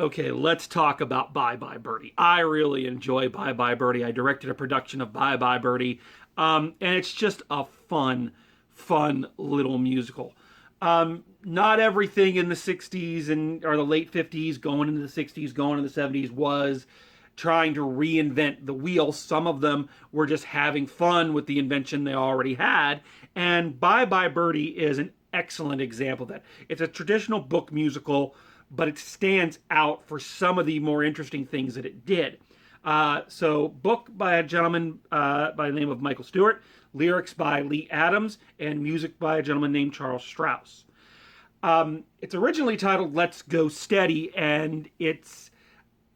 Okay, let's talk about Bye Bye Birdie. I really enjoy Bye Bye Birdie. I directed a production of Bye Bye Birdie, and it's just a fun little musical. Not everything in the 60s and or the late 50s, going into the 60s, going into the 70s was trying to reinvent the wheel. Some of them were just having fun with the invention they already had. And Bye Bye Birdie is an excellent example of that. It's a traditional book musical, but it stands out for some of the more interesting things that it did. So, book by a gentleman by the name of Michael Stewart, lyrics by Lee Adams, and music by a gentleman named Charles Strauss. It's originally titled Let's Go Steady, and it's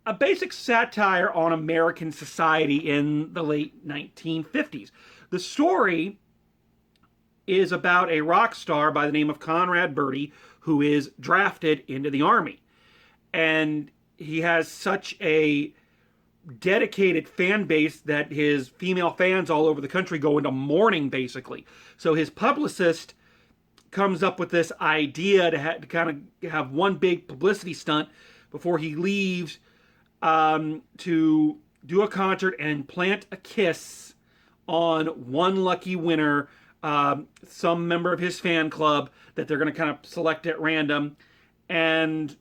a basic satire on American society in the late 1950s. The story is about a rock star by the name of Conrad Birdie who is drafted into the Army. And he has such a dedicated fan base that his female fans all over the country go into mourning, basically. So his publicist comes up with this idea to kind of have one big publicity stunt before he leaves, to do a concert and plant a kiss on one lucky winner, some member of his fan club that they're going to kind of select at random. And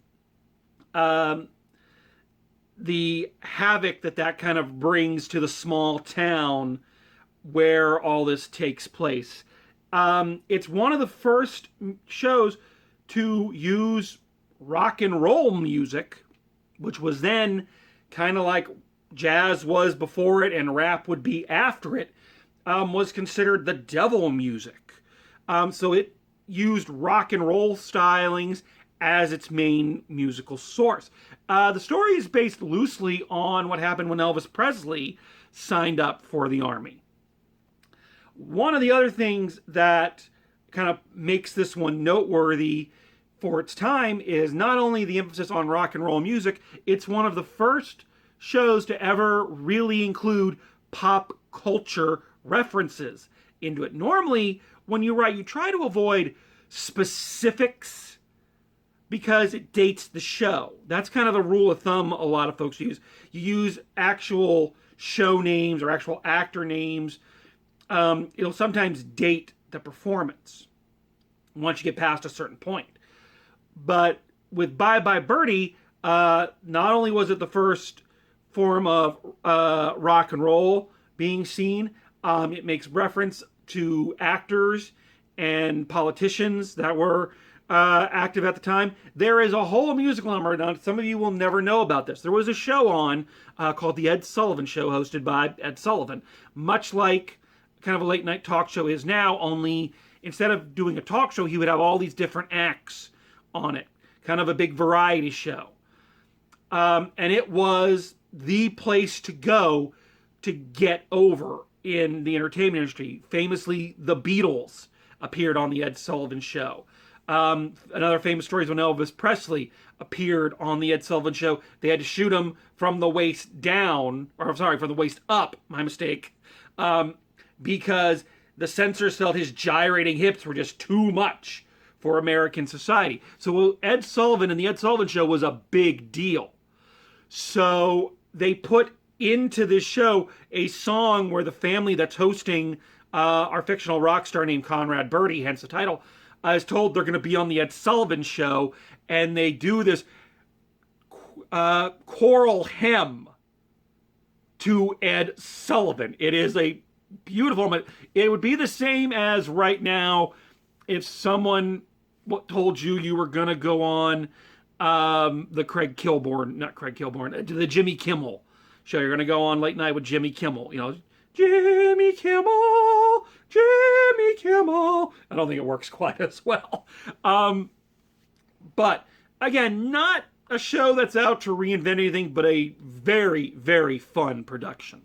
the havoc that kind of brings to the small town where all this takes place. It's one of the first shows to use rock and roll music, which was then kind of like jazz was before it and rap would be after it, was considered the devil music. So it used rock and roll stylings as its main musical source. The story is based loosely on what happened when Elvis Presley signed up for the Army. One of the other things that kind of makes this one noteworthy for its time is not only the emphasis on rock and roll music, it's one of the first shows to ever really include pop culture references into it. Normally, when you write, you try to avoid specifics because it dates the show. That's kind of the rule of thumb a lot of folks use. You use actual show names or actual actor names. It'll sometimes date the performance once you get past a certain point. But with Bye Bye Birdie, not only was it the first form of rock and roll being seen, it makes reference to actors and politicians that were active at the time. There is a whole musical number. Now, some of you will never know about this. There was a show on called The Ed Sullivan Show, hosted by Ed Sullivan. Much like kind of a late night talk show is now, only instead of doing a talk show, he would have all these different acts on it. Kind of a big variety show. And it was the place to go to get over in the entertainment industry. Famously, the Beatles appeared on the Ed Sullivan Show. Another famous story is when Elvis Presley appeared on the Ed Sullivan Show. They had to shoot him from the waist down, or I'm sorry, from the waist up, my mistake, because the censors felt his gyrating hips were just too much for American society. So Ed Sullivan and the Ed Sullivan Show was a big deal. So they put into this show a song where the family that's hosting our fictional rock star named Conrad Birdie, hence the title, is told they're going to be on the Ed Sullivan Show, and they do this choral hymn to Ed Sullivan. It is a beautiful moment. It would be the same as right now if someone told you were going to go on the Jimmy Kimmel show. You're going to go on late night with Jimmy Kimmel. You know, Jimmy Kimmel, Jimmy Kimmel. I don't think it works quite as well. But again, not a show that's out to reinvent anything, but a very, very fun production.